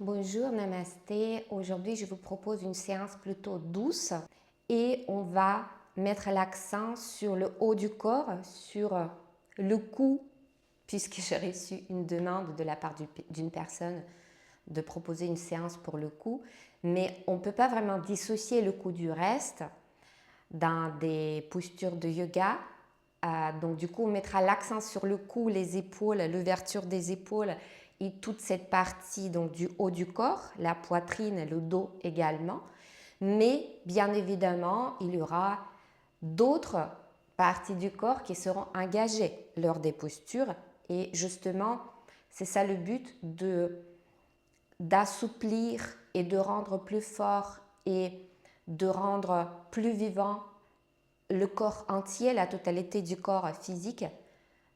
Bonjour, namasté. Aujourd'hui, je vous propose une séance plutôt douce et on va mettre l'accent sur le haut du corps, sur le cou, puisque j'ai reçu une demande de la part d'une personne de proposer une séance pour le cou. Mais on ne peut pas vraiment dissocier le cou du reste dans des postures de yoga. Donc du coup, on mettra l'accent sur le cou, les épaules, l'ouverture des épaules et toute cette partie donc du haut du corps, la poitrine, le dos également. Mais bien évidemment, il y aura d'autres parties du corps qui seront engagées lors des postures. Et justement, c'est ça le but d'assouplir et de rendre plus fort et de rendre plus vivant le corps entier, la totalité du corps physique,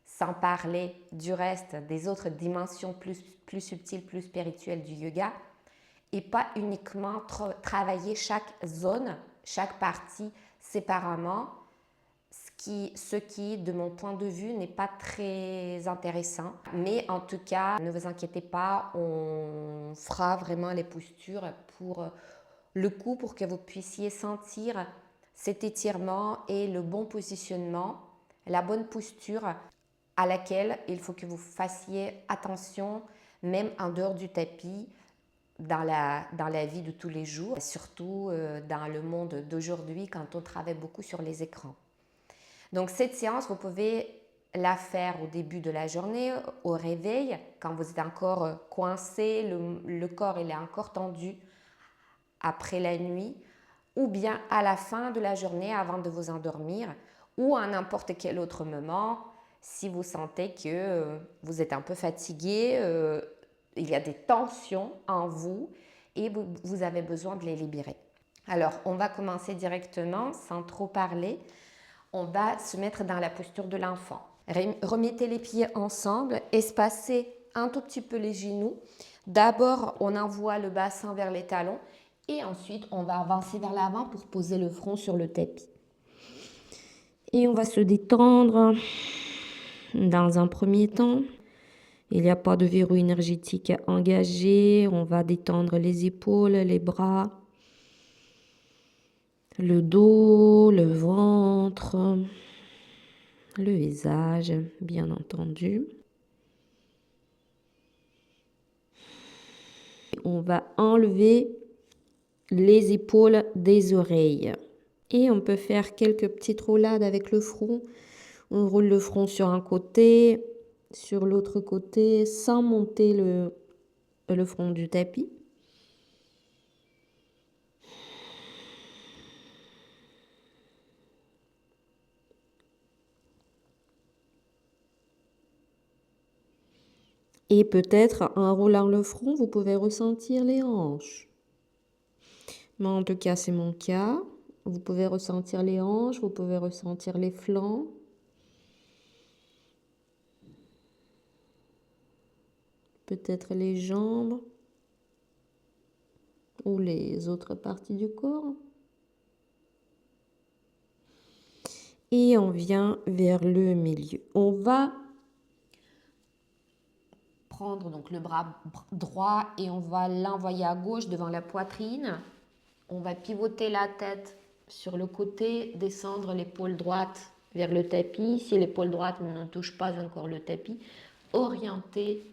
sans parler du reste des autres dimensions plus subtiles, plus spirituelles du yoga, et pas uniquement travailler chaque zone, chaque partie séparément, ce qui, de mon point de vue, n'est pas très intéressant. Mais en tout cas, ne vous inquiétez pas, on fera vraiment les postures pour le cou pour que vous puissiez sentir cet étirement et le bon positionnement, la bonne posture à laquelle il faut que vous fassiez attention, même en dehors du tapis, dans la vie de tous les jours, surtout dans le monde d'aujourd'hui quand on travaille beaucoup sur les écrans. Donc cette séance, vous pouvez la faire au début de la journée, au réveil, quand vous êtes encore coincé, le corps il est encore tendu après la nuit, ou bien à la fin de la journée avant de vous endormir, ou à n'importe quel autre moment si vous sentez que vous êtes un peu fatigué, il y a des tensions en vous et vous avez besoin de les libérer. Alors, on va commencer directement sans trop parler. On va se mettre dans la posture de l'enfant. Remettez les pieds ensemble, espacez un tout petit peu les genoux. D'abord, on envoie le bassin vers les talons et ensuite, on va avancer vers l'avant pour poser le front sur le tapis. Et on va se détendre dans un premier temps. Il n'y a pas de verrou énergétique engagé. On va détendre les épaules, les bras, le dos, le ventre, le visage, bien entendu. On va enlever les épaules des oreilles. Et on peut faire quelques petites roulades avec le front. On roule le front sur un côté, sur l'autre côté, sans monter le front du tapis. Et peut-être en roulant le front, vous pouvez ressentir les hanches. Mais en tout cas, c'est mon cas. Vous pouvez ressentir les hanches, vous pouvez ressentir les flancs. Peut-être les jambes ou les autres parties du corps. Et on vient vers le milieu. On va prendre donc le bras droit et on va l'envoyer à gauche devant la poitrine. On va pivoter la tête sur le côté, descendre l'épaule droite vers le tapis. Si l'épaule droite ne touche pas encore le tapis, orienter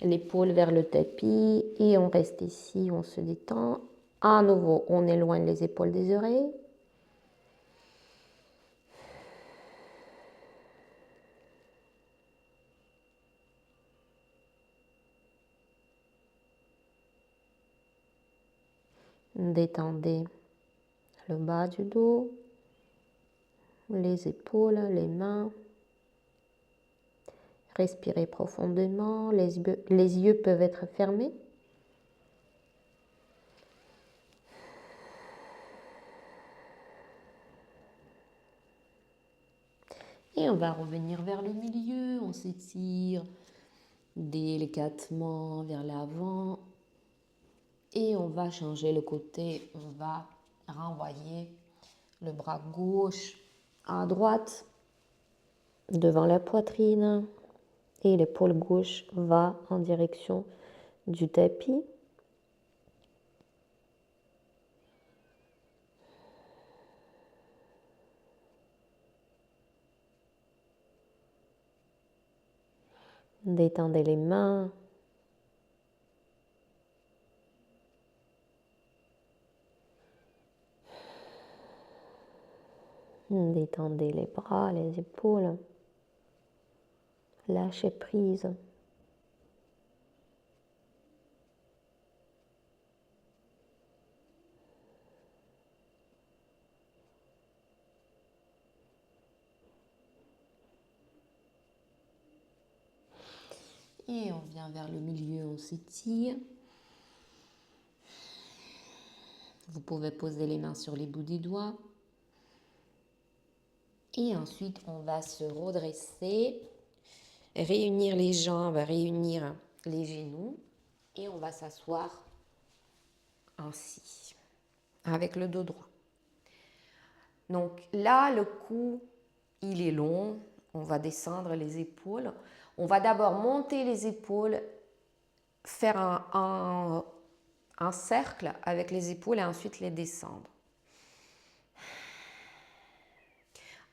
l'épaule vers le tapis et on reste ici, on se détend. À nouveau, on éloigne les épaules des oreilles. Détendez le bas du dos, les épaules, les mains. Respirez profondément, les yeux peuvent être fermés. Et on va revenir vers le milieu, on s'étire délicatement vers l'avant. Et on va changer le côté, on va renvoyer le bras gauche à droite devant la poitrine et l'épaule gauche va en direction du tapis. Détendez les mains. Détendez les bras, les épaules. Lâchez prise. Et on vient vers le milieu, on s'étire. Vous pouvez poser les mains sur les bouts des doigts. Et ensuite, on va se redresser, réunir les jambes, réunir les genoux. Et on va s'asseoir ainsi, avec le dos droit. Donc là, le cou, il est long. On va descendre les épaules. On va d'abord monter les épaules, faire un cercle avec les épaules et ensuite les descendre.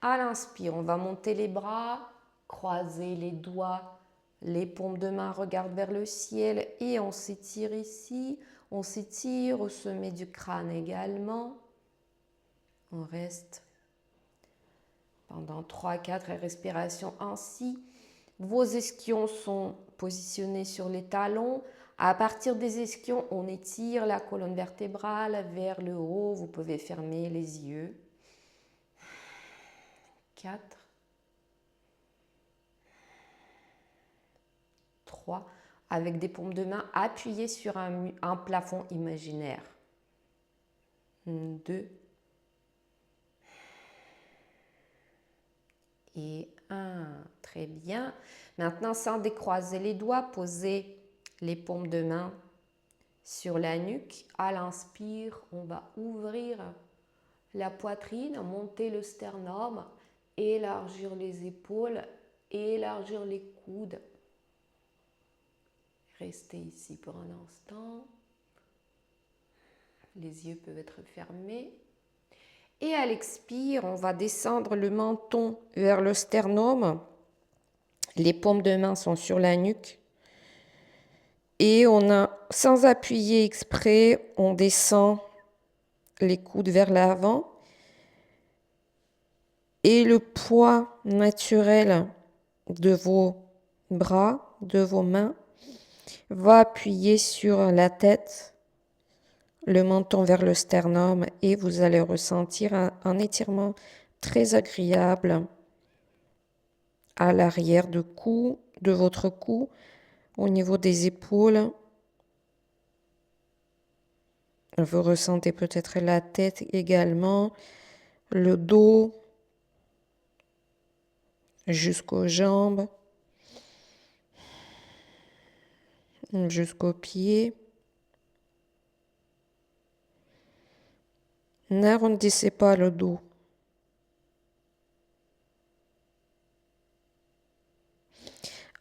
À l'inspire, on va monter les bras, croiser les doigts, les paumes de main regardent vers le ciel et on s'étire ici. On s'étire au sommet du crâne également. On reste pendant 3-4 respirations ainsi. Vos ischions sont positionnés sur les talons. À partir des ischions, on étire la colonne vertébrale vers le haut. Vous pouvez fermer les yeux. 4, 3, avec des paumes de main appuyées sur un plafond imaginaire. 2 et 1. Très bien. Maintenant, sans décroiser les doigts, posez les paumes de main sur la nuque. À l'inspire, on va ouvrir la poitrine, monter le sternum, élargir les épaules, élargir les coudes. Restez ici pour un instant. Les yeux peuvent être fermés. Et à l'expire, on va descendre le menton vers le sternum. Les paumes de main sont sur la nuque. Et sans appuyer exprès, on descend les coudes vers l'avant. Et le poids naturel de vos bras, de vos mains, va appuyer sur la tête, le menton vers le sternum et vous allez ressentir un étirement très agréable à l'arrière de votre cou, au niveau des épaules. Vous ressentez peut-être la tête également, le dos, jusqu'aux jambes, jusqu'aux pieds. N'arrondissez pas le dos.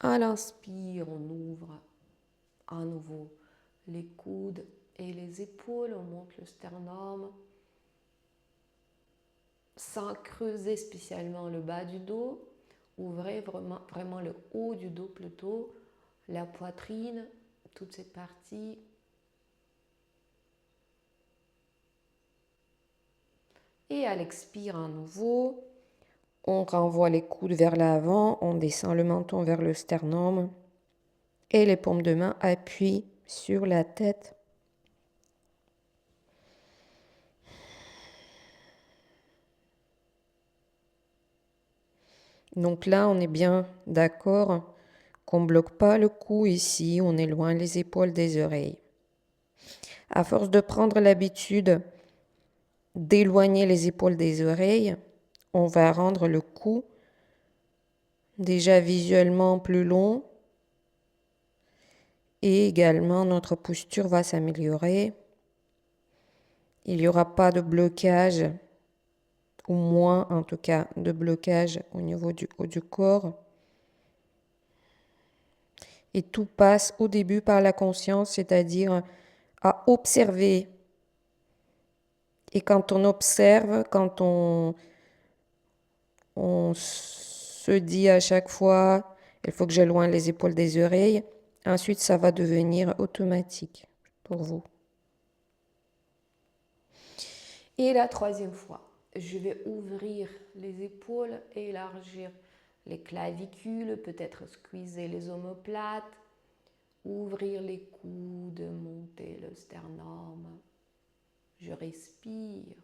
À l'inspire, on ouvre à nouveau les coudes et les épaules, on monte le sternum sans creuser spécialement le bas du dos. Ouvrez vraiment le haut du dos plutôt, la poitrine, toute cette partie. Et à l'expire à nouveau, on renvoie les coudes vers l'avant, on descend le menton vers le sternum et les paumes de main appuient sur la tête. Donc là, on est bien d'accord qu'on ne bloque pas le cou ici, on éloigne les épaules des oreilles. À force de prendre l'habitude d'éloigner les épaules des oreilles, on va rendre le cou déjà visuellement plus long et également notre posture va s'améliorer. Il n'y aura pas de blocage, ou moins en tout cas de blocage au niveau du haut du corps. Et tout passe au début par la conscience, c'est-à-dire à observer. Et quand on observe, quand on se dit à chaque fois Il faut que j'éloigne les épaules des oreilles. Ensuite, ça va devenir automatique pour vous. Et la troisième fois, je vais ouvrir les épaules et élargir les clavicules, peut-être squeezer les omoplates, ouvrir les coudes, monter le sternum. Je respire.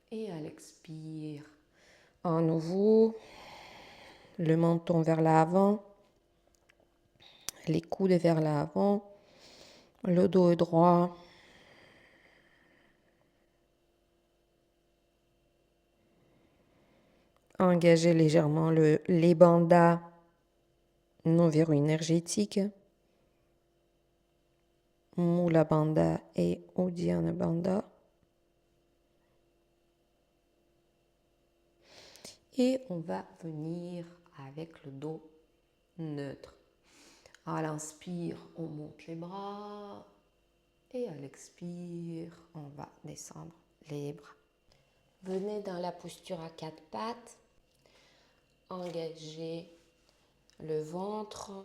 Et à l'expire, à nouveau, le menton vers l'avant, les coudes vers l'avant, le dos est droit. Engagez légèrement les bandhas non verrou énergétiques, Mula Bandha et Uddiyana Bandha. Et on va venir avec le dos neutre. À l'inspire, on monte les bras. Et à l'expire, on va descendre les bras. Venez dans la posture à quatre pattes. Engagez le ventre.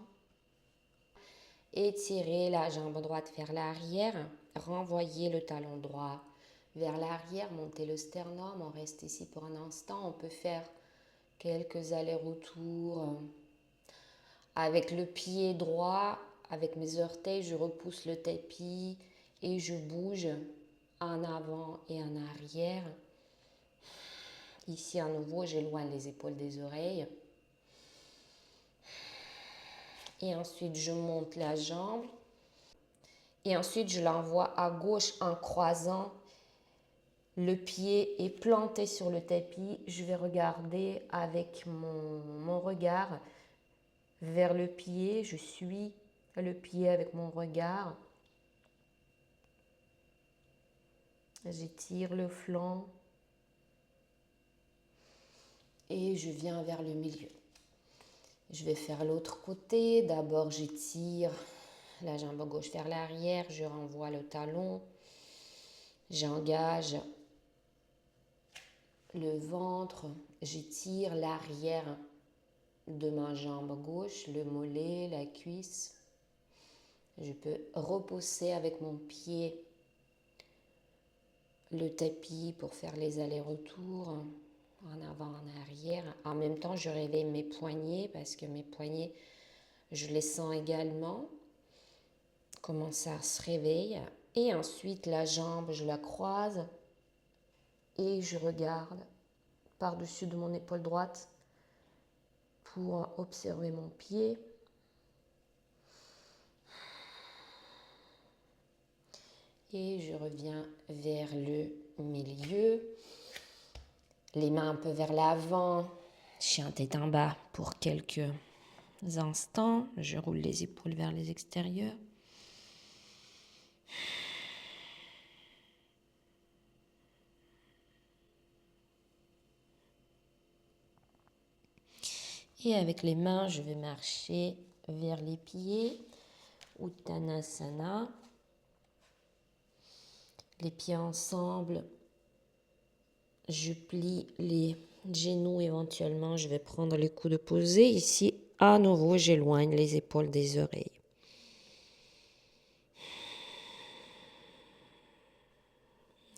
Étirez la jambe droite vers l'arrière. Renvoyez le talon droit vers l'arrière. Montez le sternum. On reste ici pour un instant. On peut faire quelques allers-retours. Avec le pied droit, avec mes orteils, je repousse le tapis et je bouge en avant et en arrière. Ici, à nouveau, j'éloigne les épaules des oreilles. Et ensuite, je monte la jambe. Et ensuite, je l'envoie à gauche en croisant. Le pied est planté sur le tapis. Je vais regarder avec mon regard vers le pied. Je suis le pied avec mon regard. J'étire le flanc. Et je viens vers le milieu. Je vais faire l'autre côté. D'abord, j'étire la jambe gauche vers l'arrière. Je renvoie le talon. J'engage le ventre. J'étire l'arrière de ma jambe gauche, le mollet, la cuisse. Je peux repousser avec mon pied le tapis pour faire les allers-retours en avant, en arrière. En même temps, je réveille mes poignets parce que mes poignets, je les sens également. Comment ça se réveille. Et ensuite, la jambe, je la croise et je regarde par-dessus de mon épaule droite pour observer mon pied. Et je reviens vers le milieu. Les mains un peu vers l'avant. Chien tête en bas pour quelques instants. Je roule les épaules vers les extérieurs. Et avec les mains, je vais marcher vers les pieds. Uttanasana. Les pieds ensemble. Je plie les genoux éventuellement. Je vais prendre les coudes posés. Ici, à nouveau, j'éloigne les épaules des oreilles.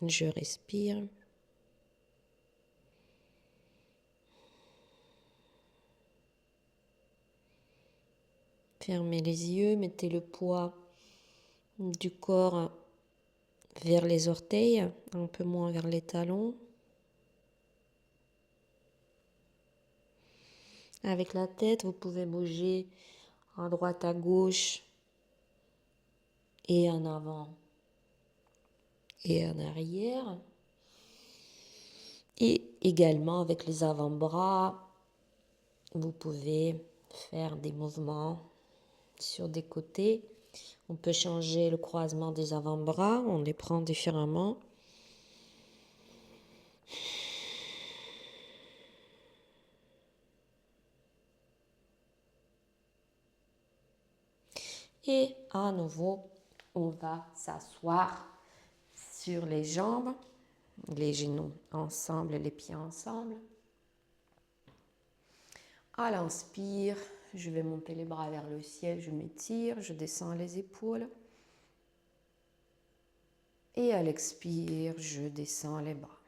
Je respire. Fermez les yeux, mettez le poids du corps vers les orteils, un peu moins vers les talons. Avec la tête, vous pouvez bouger à droite, à gauche et en avant et en arrière. Et également avec les avant-bras, vous pouvez faire des mouvements sur des côtés. On peut changer le croisement des avant-bras, on les prend différemment. Et à nouveau, on va s'asseoir sur les jambes, les genoux ensemble, les pieds ensemble. À l'inspire, je vais monter les bras vers le ciel, je m'étire, je descends les épaules. Et à l'expire, je descends les bras.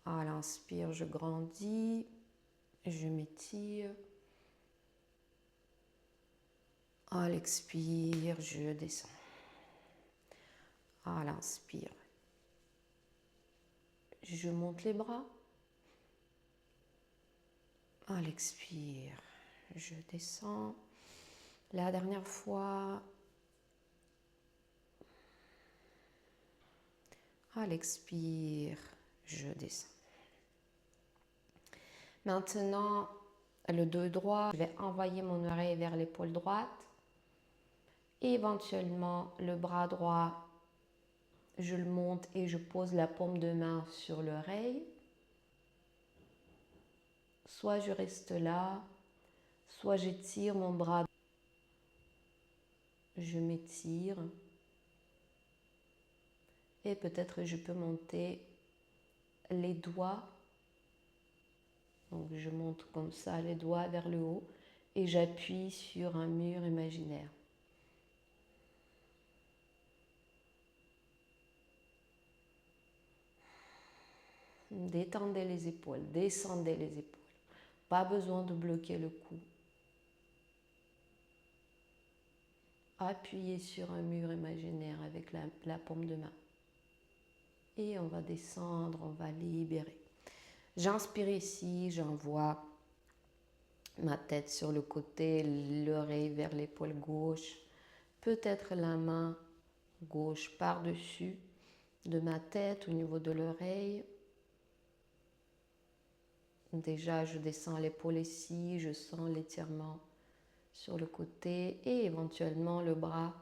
À l'inspire, je grandis, je m'étire. À l'expire, je descends. À l'inspire, je monte les bras. À l'expire, je descends. La dernière fois. À l'expire, je descends. Maintenant, le dos droit, je vais envoyer mon oreille vers l'épaule droite. Éventuellement, le bras droit, je le monte et je pose la paume de main sur l'oreille. Soit je reste là, soit j'étire mon bras. Je m'étire. Et peut-être je peux monter les doigts. Donc je monte comme ça les doigts vers le haut et j'appuie sur un mur imaginaire. Détendez les épaules, descendez les épaules. Pas besoin de bloquer le cou. Appuyez sur un mur imaginaire avec la paume de main. Et on va descendre, on va libérer. J'inspire ici, j'envoie ma tête sur le côté, l'oreille vers l'épaule gauche. Peut-être la main gauche par-dessus de ma tête au niveau de l'oreille. Déjà, je descends l'épaule ici, je sens l'étirement sur le côté et éventuellement le bras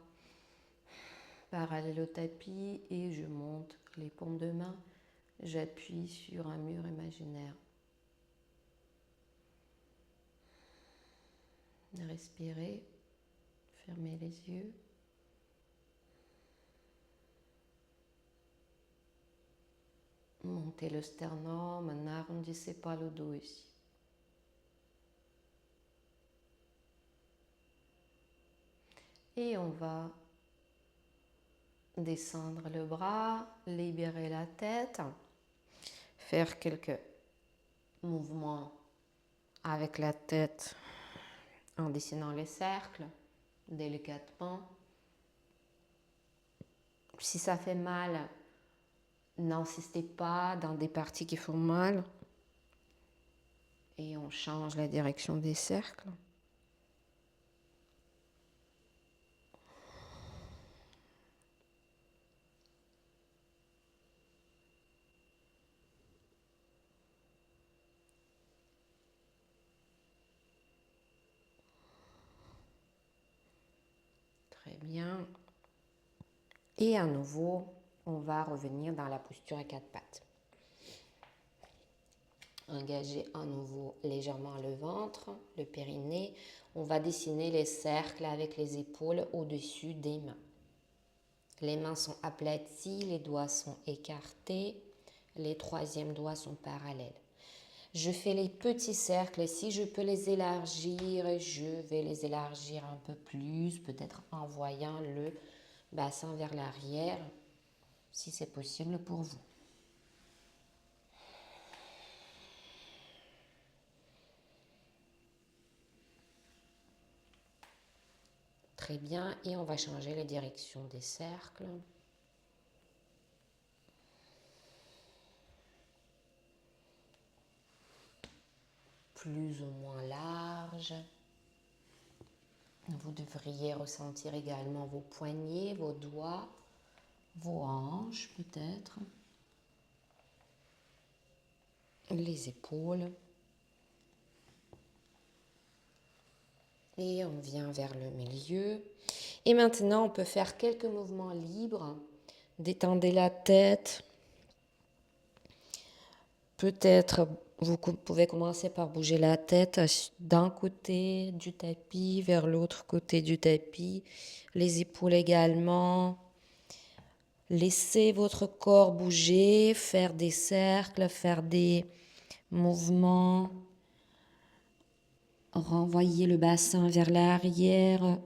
parallèle au tapis et je monte les paumes de main. J'appuie sur un mur imaginaire. Respirez, fermez les yeux. Montez le sternum, n'arrondissez pas le dos ici. Et on va descendre le bras, libérer la tête, faire quelques mouvements avec la tête en dessinant les cercles délicatement. Si ça fait mal, n'insistez pas dans des parties qui font mal. Et on change la direction des cercles. Très bien. Et à nouveau, on va revenir dans la posture à quatre pattes. Engagez à nouveau légèrement le ventre, le périnée. On va dessiner les cercles avec les épaules au-dessus des mains. Les mains sont aplaties, les doigts sont écartés, les troisièmes doigts sont parallèles. Je fais les petits cercles et si je peux les élargir, je vais les élargir un peu plus, peut-être en voyant le bassin vers l'arrière, si c'est possible pour vous. Très bien, et on va changer les directions des cercles. Plus ou moins large. Vous devriez ressentir également vos poignets, vos doigts, vos hanches peut-être, les épaules. Et on vient vers le milieu. Et maintenant, on peut faire quelques mouvements libres. Détendez la tête. Peut-être vous pouvez commencer par bouger la tête d'un côté du tapis vers l'autre côté du tapis. Les épaules également. Laissez votre corps bouger, faire des cercles, faire des mouvements. Renvoyez le bassin vers l'arrière.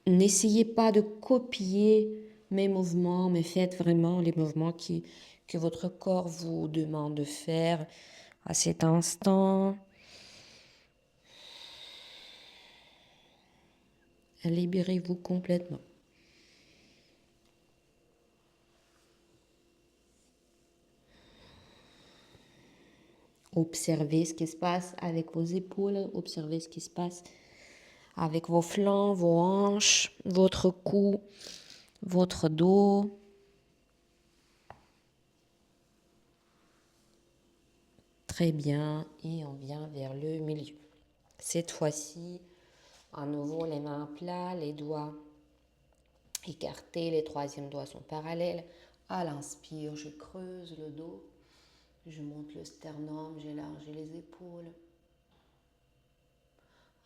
N'essayez pas de copier mes mouvements, mais faites vraiment les mouvements que votre corps vous demande de faire à cet instant. Libérez-vous complètement. Observez ce qui se passe avec vos épaules, observez ce qui se passe avec vos flancs, vos hanches, votre cou, votre dos. Très bien, et on vient vers le milieu. Cette fois-ci, à nouveau les mains à plat, les doigts écartés, les troisièmes doigts sont parallèles. À l'inspire, je creuse le dos, je monte le sternum, j'élargis les épaules.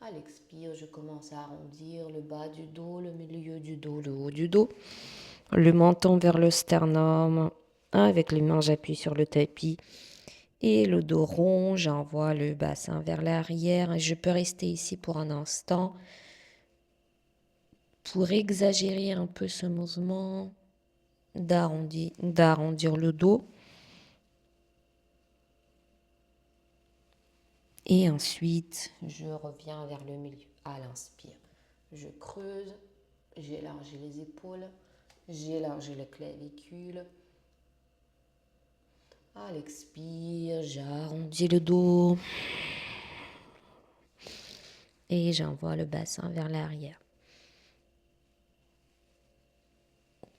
À l'expire, je commence à arrondir le bas du dos, le milieu du dos, le haut du dos. Le menton vers le sternum. Avec les mains, j'appuie sur le tapis. Et le dos rond, j'envoie le bassin vers l'arrière. Je peux rester ici pour un instant pour exagérer un peu ce mouvement d'arrondir le dos. Et ensuite, je reviens vers le milieu. À l'inspire, je creuse, j'élargis les épaules, j'élargis le clavicule. À l'expire, j'arrondis le dos et j'envoie le bassin vers l'arrière.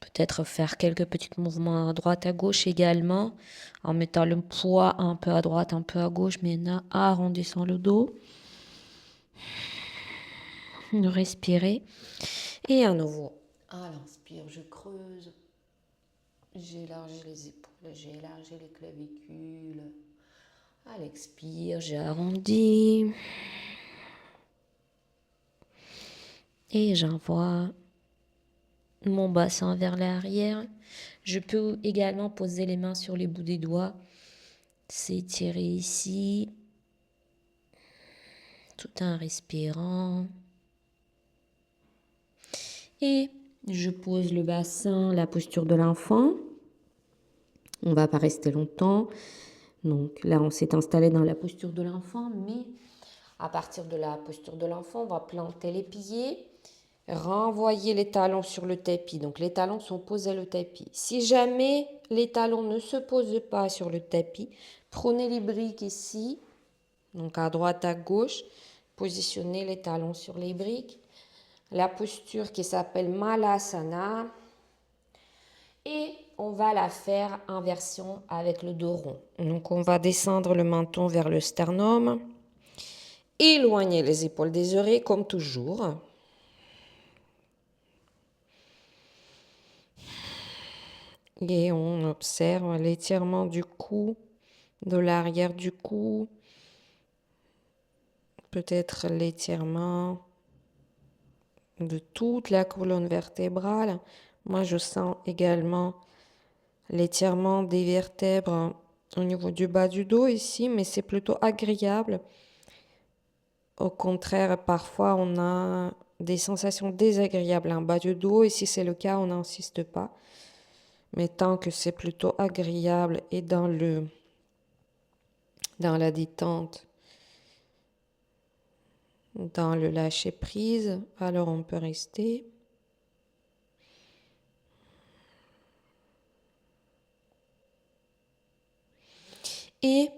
Peut-être faire quelques petits mouvements à droite, à gauche également, en mettant le poids un peu à droite, un peu à gauche, mais en arrondissant le dos. Respirez. Et à nouveau, à l'inspire, je creuse, j'élargis les épaules, j'élargis les clavicules. À l'expire, j'arrondis. Et j'envoie mon bassin vers l'arrière. Je peux également poser les mains sur les bouts des doigts, s'étirer ici, tout en respirant. Et je pose le bassin, la posture de l'enfant. On ne va pas rester longtemps. Donc là, on s'est installé dans la posture de l'enfant, mais à partir de la posture de l'enfant, on va planter les pieds. Renvoyer les talons sur le tapis. Donc les talons sont posés sur le tapis. Si jamais les talons ne se posent pas sur le tapis, prenez les briques ici, donc à droite, à gauche, positionnez les talons sur les briques. La posture qui s'appelle Malasana. Et on va la faire en version avec le dos rond. Donc on va descendre le menton vers le sternum. Éloigner les épaules des oreilles comme toujours. Et on observe l'étirement du cou, de l'arrière du cou, peut-être l'étirement de toute la colonne vertébrale. Moi, je sens également l'étirement des vertèbres au niveau du bas du dos ici, mais c'est plutôt agréable. Au contraire, parfois, on a des sensations désagréables en bas du dos, et si c'est le cas, on n'insiste pas. Mais tant que c'est plutôt agréable et dans la détente, dans le lâcher prise, alors on peut rester. Et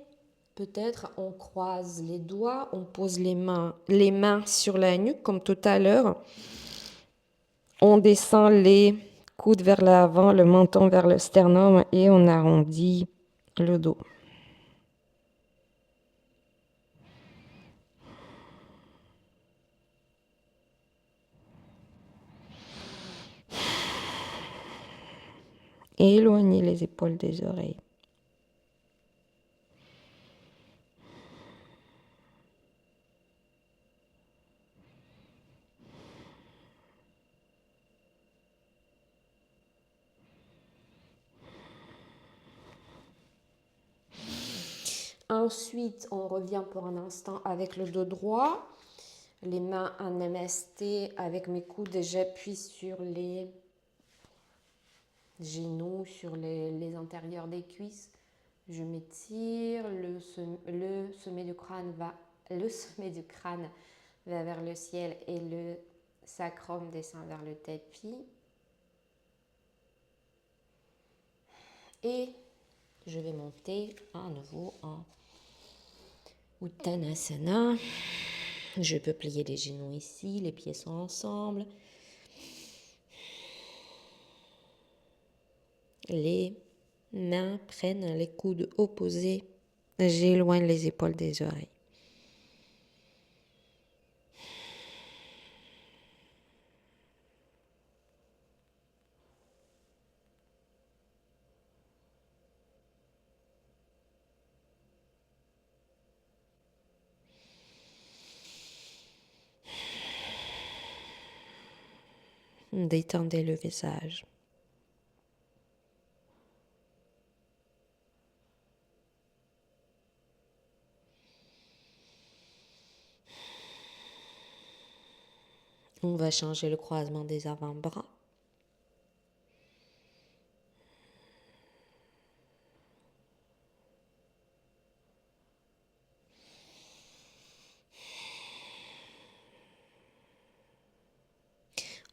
peut-être on croise les doigts, on pose les mains sur la nuque comme tout à l'heure. On descend les coudes vers l'avant, le menton vers le sternum et on arrondit le dos. Et éloignez les épaules des oreilles. Ensuite, on revient pour un instant avec le dos droit. Les mains en MST avec mes coudes. J'appuie sur les genoux, sur les intérieurs des cuisses. Je m'étire. Le sommet du crâne va vers le ciel et le sacrum descend vers le tapis. Et je vais monter à nouveau en Uttanasana. Je peux plier les genoux ici, les pieds sont ensemble. Les mains prennent les coudes opposés. J'éloigne les épaules des oreilles. Détendez le visage. On va changer le croisement des avant-bras.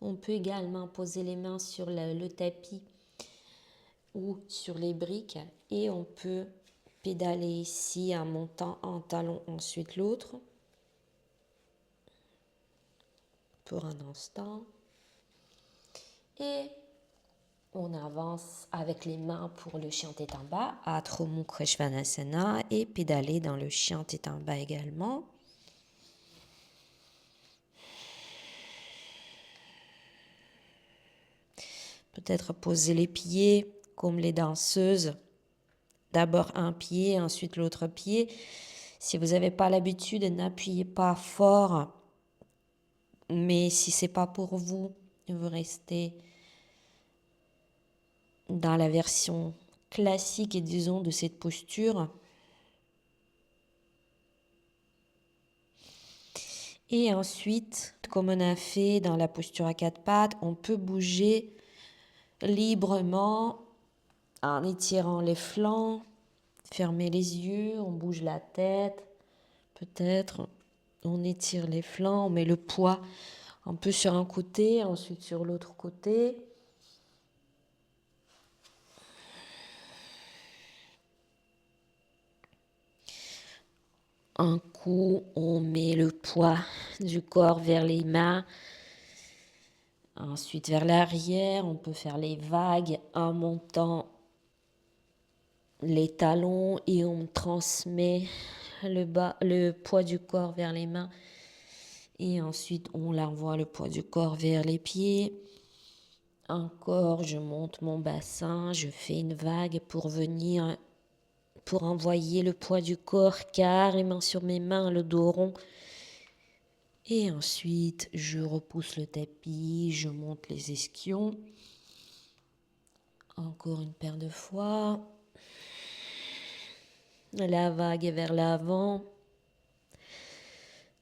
On peut également poser les mains sur le tapis ou sur les briques et on peut pédaler ici en montant un talon, ensuite l'autre. Pour un instant. Et on avance avec les mains pour le chien tête en bas, Adho Mukha Svanasana, et pédaler dans le chien tête en bas également. Peut-être poser les pieds comme les danseuses. D'abord un pied, ensuite l'autre pied. Si vous n'avez pas l'habitude, n'appuyez pas fort. Mais si ce n'est pas pour vous, vous restez dans la version classique et disons de cette posture. Et ensuite, comme on a fait dans la posture à quatre pattes, on peut bouger librement en étirant les flancs, fermer les yeux, on bouge la tête, peut-être on étire les flancs, on met le poids un peu sur un côté, ensuite sur l'autre côté. Un coup, on met le poids du corps vers les mains. Ensuite, vers l'arrière, on peut faire les vagues en montant les talons et on transmet le poids du corps vers les mains. Et ensuite, on l'envoie le poids du corps vers les pieds. Encore, je monte mon bassin, je fais une vague pour envoyer le poids du corps carrément sur mes mains, le dos rond. Et ensuite, je repousse le tapis, je monte les ischions. Encore une paire de fois. La vague est vers l'avant.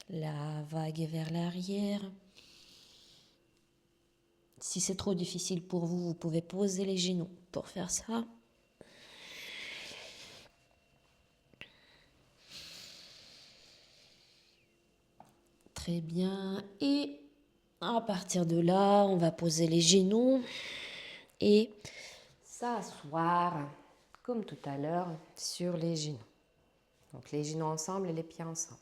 La vague est vers l'arrière. Si c'est trop difficile pour vous, vous pouvez poser les genoux pour faire ça. Très bien. Et à partir de là, on va poser les genoux et s'asseoir, comme tout à l'heure, sur les genoux. Donc les genoux ensemble et les pieds ensemble.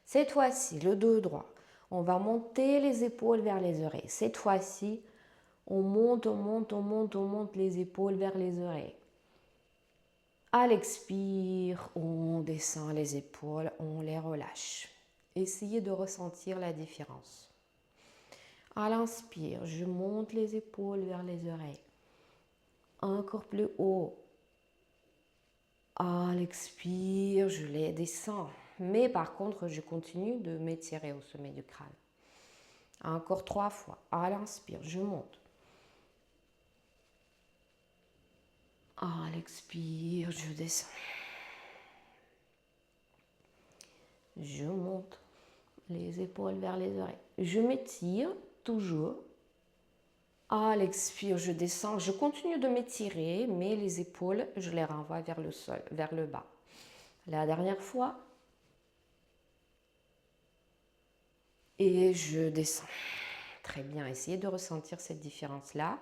Cette fois-ci, le dos droit. On va monter les épaules vers les oreilles. Cette fois-ci, on monte les épaules vers les oreilles. À l'expire, on descend les épaules, on les relâche. Essayez de ressentir la différence. À l'inspire, je monte les épaules vers les oreilles. Encore plus haut. À l'expire, je les descends. Mais par contre, je continue de m'étirer au sommet du crâne. Encore 3 fois. À l'inspire, je monte. À l'expire, je descends. Je monte les épaules vers les oreilles. Je m'étire toujours. À l'expire, je descends. Je continue de m'étirer, mais les épaules, je les renvoie vers le sol, vers le bas. La dernière fois. Et je descends. Très bien. Essayez de ressentir cette différence-là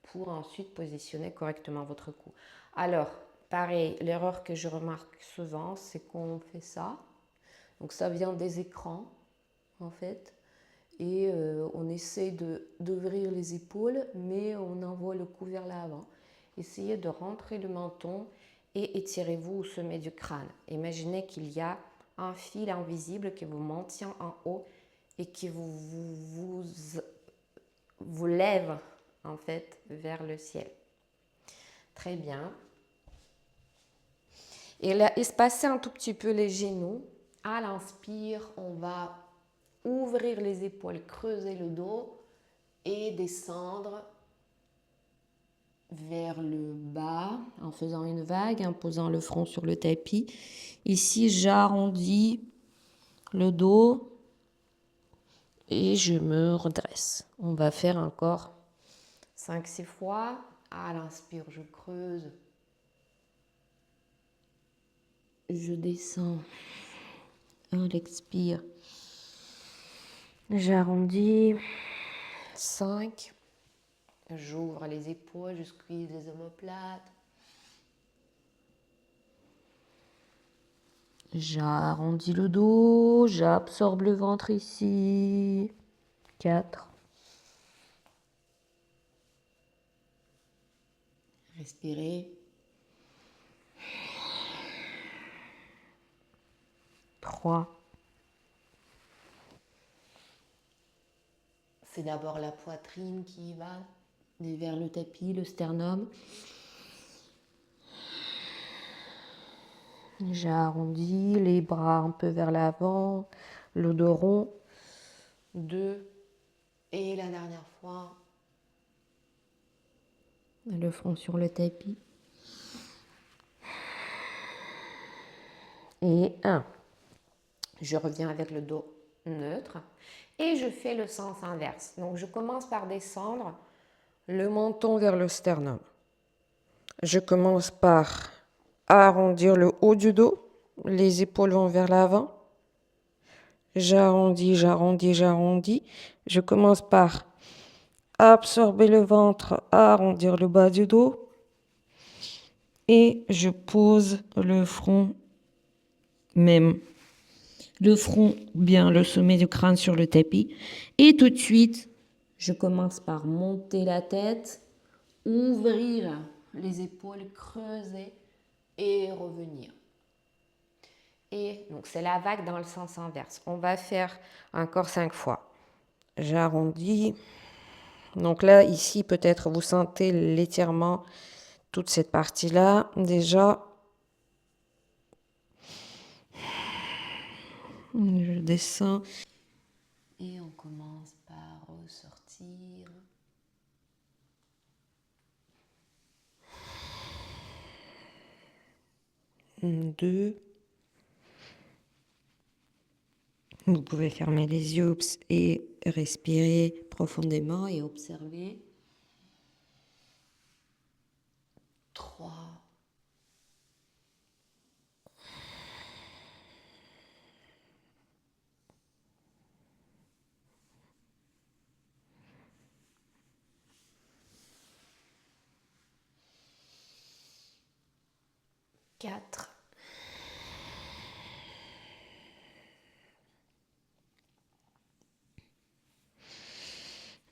pour ensuite positionner correctement votre cou. Alors, pareil, l'erreur que je remarque souvent, c'est qu'on fait ça. Donc ça vient des écrans, en fait. Et on essaie d'ouvrir les épaules, mais on envoie le cou vers l'avant. Essayez de rentrer le menton et étirez-vous au sommet du crâne. Imaginez qu'il y a un fil invisible qui vous maintient en haut et qui vous lève en fait vers le ciel. Très bien. Et là, espacez un tout petit peu les genoux. À l'inspire, on va ouvrir les épaules, creuser le dos et descendre vers le bas en faisant une vague, en posant le front sur le tapis. Ici, j'arrondis le dos et je me redresse. On va faire encore 5-6 fois. À l'inspire, je creuse. Je descends. À l'expire, j'arrondis. 5. J'ouvre les épaules, je squeeze les omoplates. J'arrondis le dos, j'absorbe le ventre ici. 4. Respirez. 3. C'est d'abord la poitrine qui va vers le tapis, le sternum. J'arrondis les bras un peu vers l'avant, le dos rond. 2. Et la dernière fois, le front sur le tapis. Et 1. Je reviens avec le dos neutre et je fais le sens inverse. Donc je commence par descendre le menton vers le sternum. Je commence par arrondir le haut du dos, les épaules vont vers l'avant. J'arrondis, j'arrondis, j'arrondis. Je commence par absorber le ventre, arrondir le bas du dos et je pose le front même. Le front, bien le sommet du crâne sur le tapis. Et tout de suite, je commence par monter la tête, ouvrir les épaules, creuser et revenir. Et donc, c'est la vague dans le sens inverse. On va faire encore 5 fois. J'arrondis. Donc là, ici, peut-être vous sentez l'étirement, toute cette partie-là. Déjà, je descends. Et on commence par ressortir. 2. Vous pouvez fermer les yeux et respirer profondément et observer. 3. 4.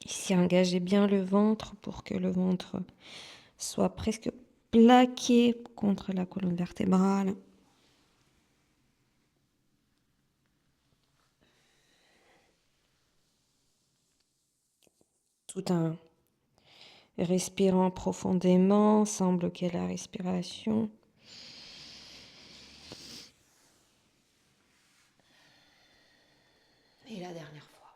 Ici, engagez bien le ventre pour que le ventre soit presque plaqué contre la colonne vertébrale. Tout en respirant profondément, sans bloquer la respiration. Et la dernière fois.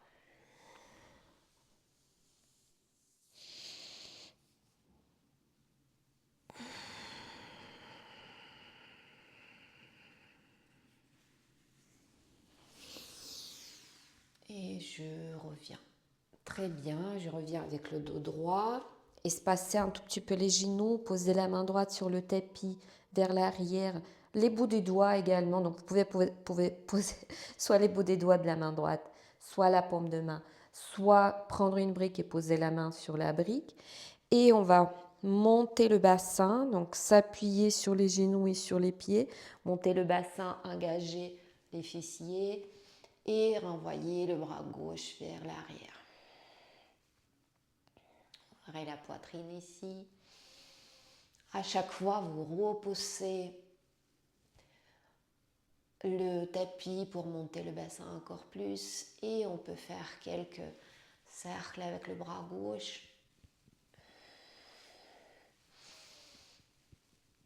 Et je reviens. Très bien, je reviens avec le dos droit. Espacer un tout petit peu les genoux, poser la main droite sur le tapis vers l'arrière, les bouts des doigts également. Donc vous pouvez poser soit les bouts des doigts de la main droite, soit la paume de main, soit prendre une brique et poser la main sur la brique. Et on va monter le bassin, donc s'appuyer sur les genoux et sur les pieds, monter le bassin, engager les fessiers et renvoyer le bras gauche vers l'arrière. Ouvrez la poitrine ici. À chaque fois, vous repoussez le tapis pour monter le bassin encore plus. Et on peut faire quelques cercles avec le bras gauche.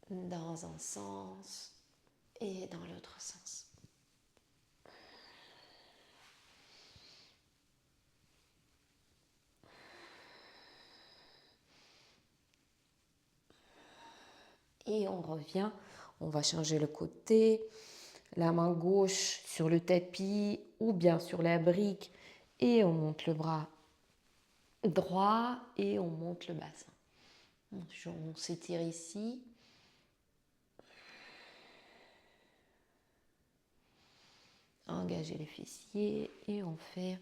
Dans un sens et dans l'autre sens. Et on revient, on va changer le côté, la main gauche sur le tapis ou bien sur la brique et on monte le bras droit et on monte le bassin. On s'étire ici. Engager les fessiers et on fait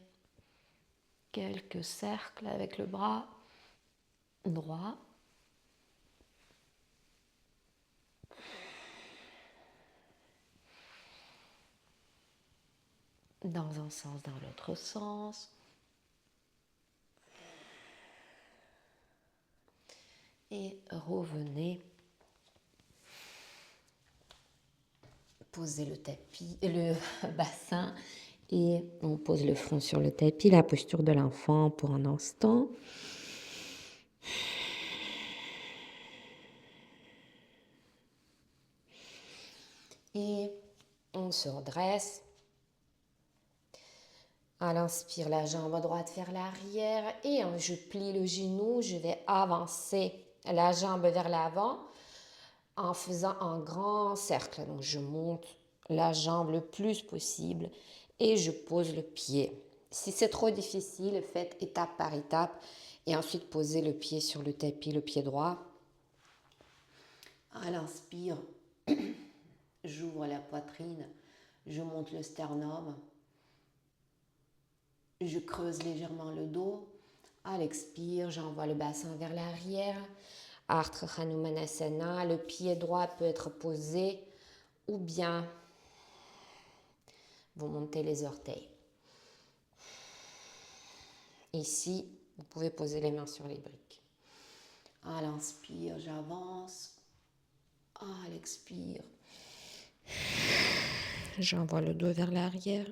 quelques cercles avec le bras droit. Dans un sens, dans l'autre sens. Et revenez. Posez le tapis, le bassin et on pose le front sur le tapis, la posture de l'enfant pour un instant. Et on se redresse. À l'inspire, la jambe droite vers l'arrière et je plie le genou, je vais avancer la jambe vers l'avant en faisant un grand cercle. Donc je monte la jambe le plus possible et je pose le pied. Si c'est trop difficile, faites étape par étape et ensuite posez le pied sur le tapis, le pied droit. À l'inspire, j'ouvre la poitrine, je monte le sternum, je creuse légèrement le dos. À l'expire, j'envoie le bassin vers l'arrière. Ardha Hanumanasana, le pied droit peut être posé ou bien vous montez les orteils. Ici, vous pouvez poser les mains sur les briques. À l'inspire, j'avance. À l'expire, j'envoie le dos vers l'arrière,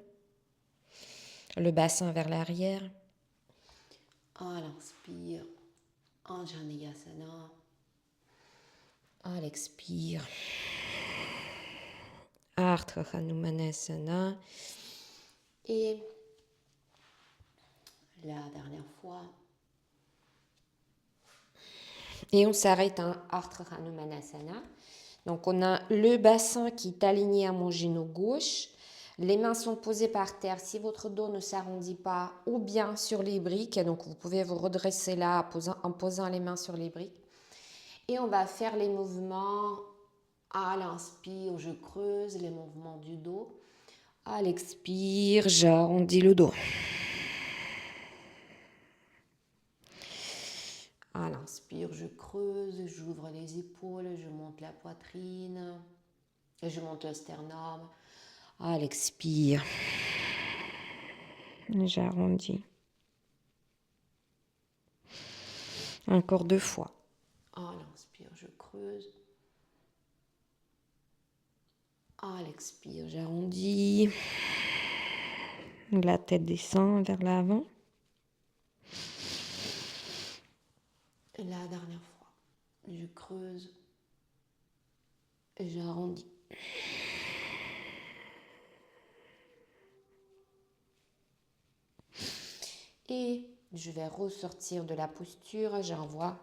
le bassin vers l'arrière. À l'inspire, Anjaneyasana. À l'expire, Ardha Hanumanasana. Et la dernière fois. Et on s'arrête en Ardha Hanumanasana. Donc on a le bassin qui est aligné à mon genou gauche. Les mains sont posées par terre si votre dos ne s'arrondit pas ou bien sur les briques. Donc vous pouvez vous redresser là en posant les mains sur les briques. Et on va faire les mouvements. À l'inspire, je creuse les mouvements du dos. À l'expire, j'arrondis le dos. À l'inspire, je creuse, j'ouvre les épaules, je monte la poitrine, je monte le sternum. À l'expire, j'arrondis. Encore 2 fois. À l'inspire, je creuse. À l'expire, j'arrondis. La tête descend vers l'avant. La dernière fois, je creuse. J'arrondis. Et je vais ressortir de la posture. J'envoie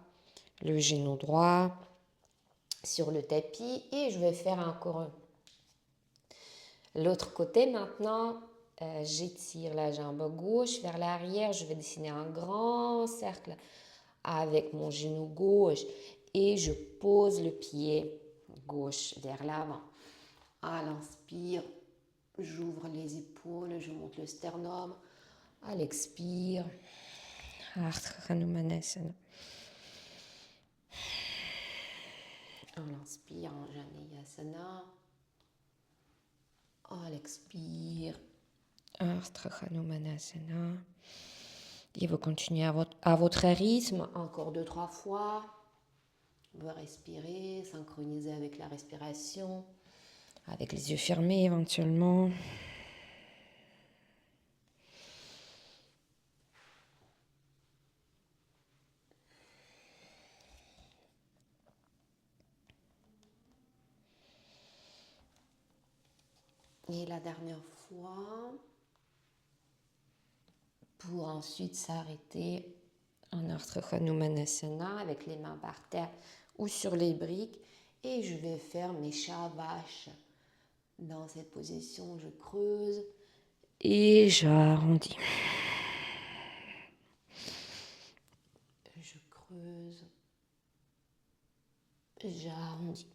le genou droit sur le tapis et je vais faire encore l'autre côté maintenant. j'étire la jambe gauche vers l'arrière. Je vais dessiner un grand cercle avec mon genou gauche et je pose le pied gauche vers l'avant. À l'inspire, j'ouvre les épaules, je monte le sternum. À l'expire, Ardha Hanumanasana. À l'inspire, Anjaneyasana. À l'expire, Ardha Hanumanasana. Et vous continuez à votre rythme, encore 2-3 fois. Vous respirez, synchronisez avec la respiration, avec les yeux fermés éventuellement. Et la dernière fois, pour ensuite s'arrêter en Ardha Hanumanasana avec les mains par terre ou sur les briques. Et je vais faire mes shavash. Dans cette position, je creuse et j'arrondis. Je creuse, j'arrondis.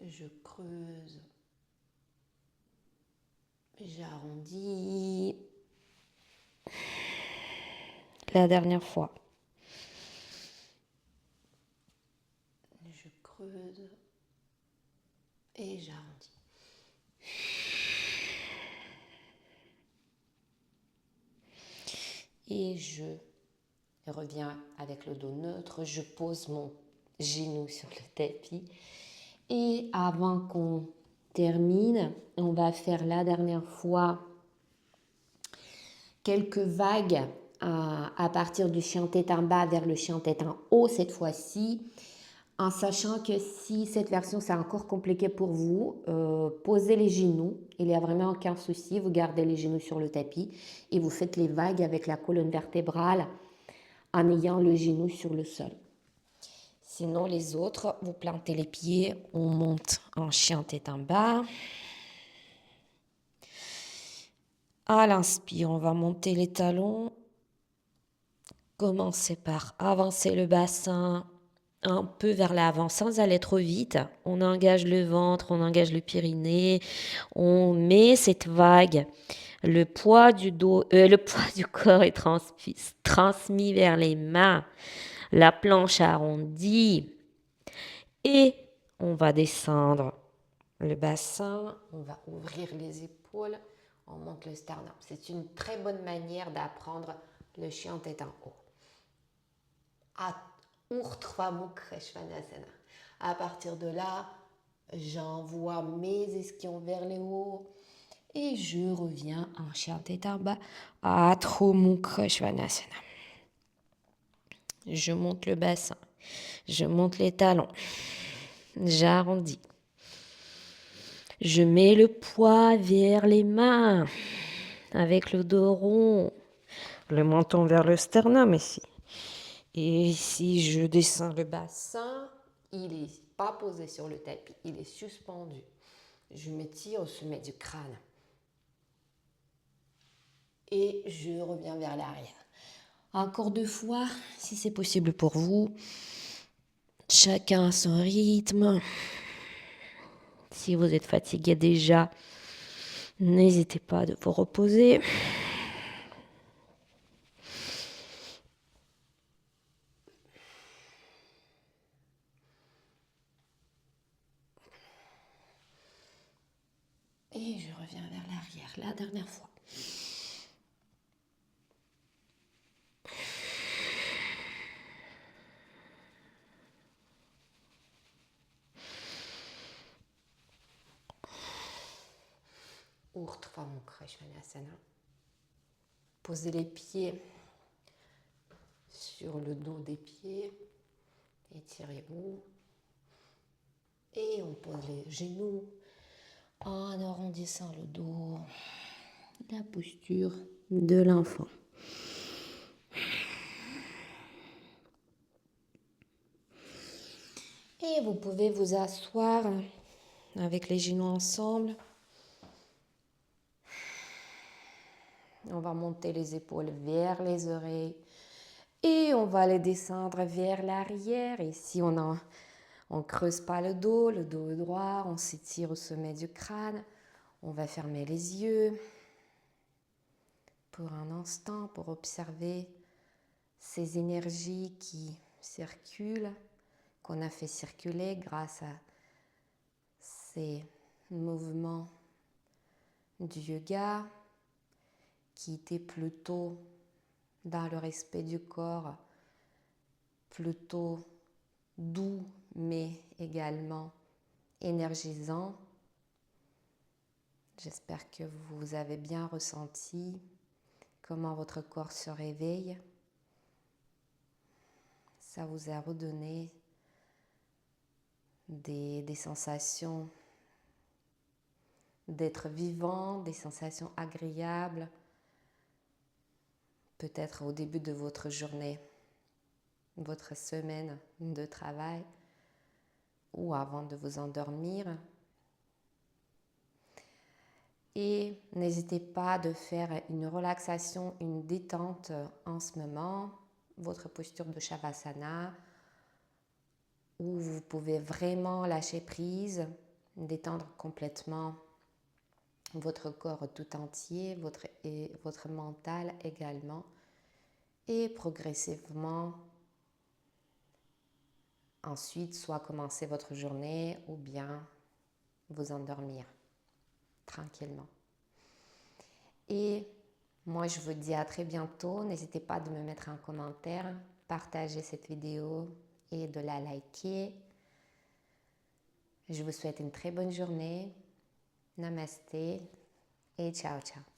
Je creuse, j'arrondis. La dernière fois. Je creuse et j'arrondis. Et je reviens avec le dos neutre. Je pose mon genou sur le tapis. Et avant qu'on termine, on va faire la dernière fois quelques vagues à partir du chien tête en bas vers le chien tête en haut cette fois-ci, en sachant que si cette version c'est encore compliqué pour vous, posez les genoux, il n'y a vraiment aucun souci, vous gardez les genoux sur le tapis et vous faites les vagues avec la colonne vertébrale en ayant le genou sur le sol. Sinon les autres, vous plantez les pieds, on monte en chien tête en bas. À l'inspire, on va monter les talons. Commencez par avancer le bassin un peu vers l'avant sans aller trop vite. On engage le ventre, on engage le périnée. On met cette vague. Le poids du dos, le poids du corps est transmis vers les mains. La planche arrondie. Et on va descendre le bassin. On va ouvrir les épaules. On monte le sternum. C'est une très bonne manière d'apprendre le chien tête en haut. À partir de là, j'envoie mes ischions vers le haut et je reviens en chien tête en bas. Adho Mukha Svanasana. Je monte le bassin, je monte les talons, j'arrondis. Je mets le poids vers les mains avec le dos rond, le menton vers le sternum ici. Et si je descends le bassin, il n'est pas posé sur le tapis, il est suspendu. Je m'étire au sommet du crâne. Et je reviens vers l'arrière. Encore 2 fois, si c'est possible pour vous. Chacun à son rythme. Si vous êtes fatigué déjà, n'hésitez pas à vous reposer. Et je reviens vers l'arrière, la dernière fois. Urdhva Mukha Svanasana. Posez les pieds sur le dos des pieds. Étirez-vous. Et on pose les genoux en arrondissant le dos. La posture de l'enfant. Et vous pouvez vous asseoir avec les genoux ensemble. On va monter les épaules vers les oreilles et on va les descendre vers l'arrière. Ici, on creuse pas le dos est droit, on s'étire au sommet du crâne. On va fermer les yeux pour un instant pour observer ces énergies qui circulent, qu'on a fait circuler grâce à ces mouvements du yoga qui étaient plutôt dans le respect du corps, plutôt doux mais également énergisant. J'espère que vous avez bien ressenti comment votre corps se réveille. Ça vous a redonné des sensations d'être vivant, des sensations agréables, peut-être au début de votre journée, votre semaine de travail ou avant de vous endormir. Et n'hésitez pas de faire une relaxation, une détente en ce moment, votre posture de Shavasana, où vous pouvez vraiment lâcher prise, détendre complètement votre corps tout entier, votre mental également, et progressivement ensuite soit commencer votre journée ou bien vous endormir tranquillement. Et moi je vous dis à très bientôt. N'hésitez pas de me mettre un commentaire, partager cette vidéo et de la liker. Je vous souhaite une très bonne journée. Namasté et ciao ciao.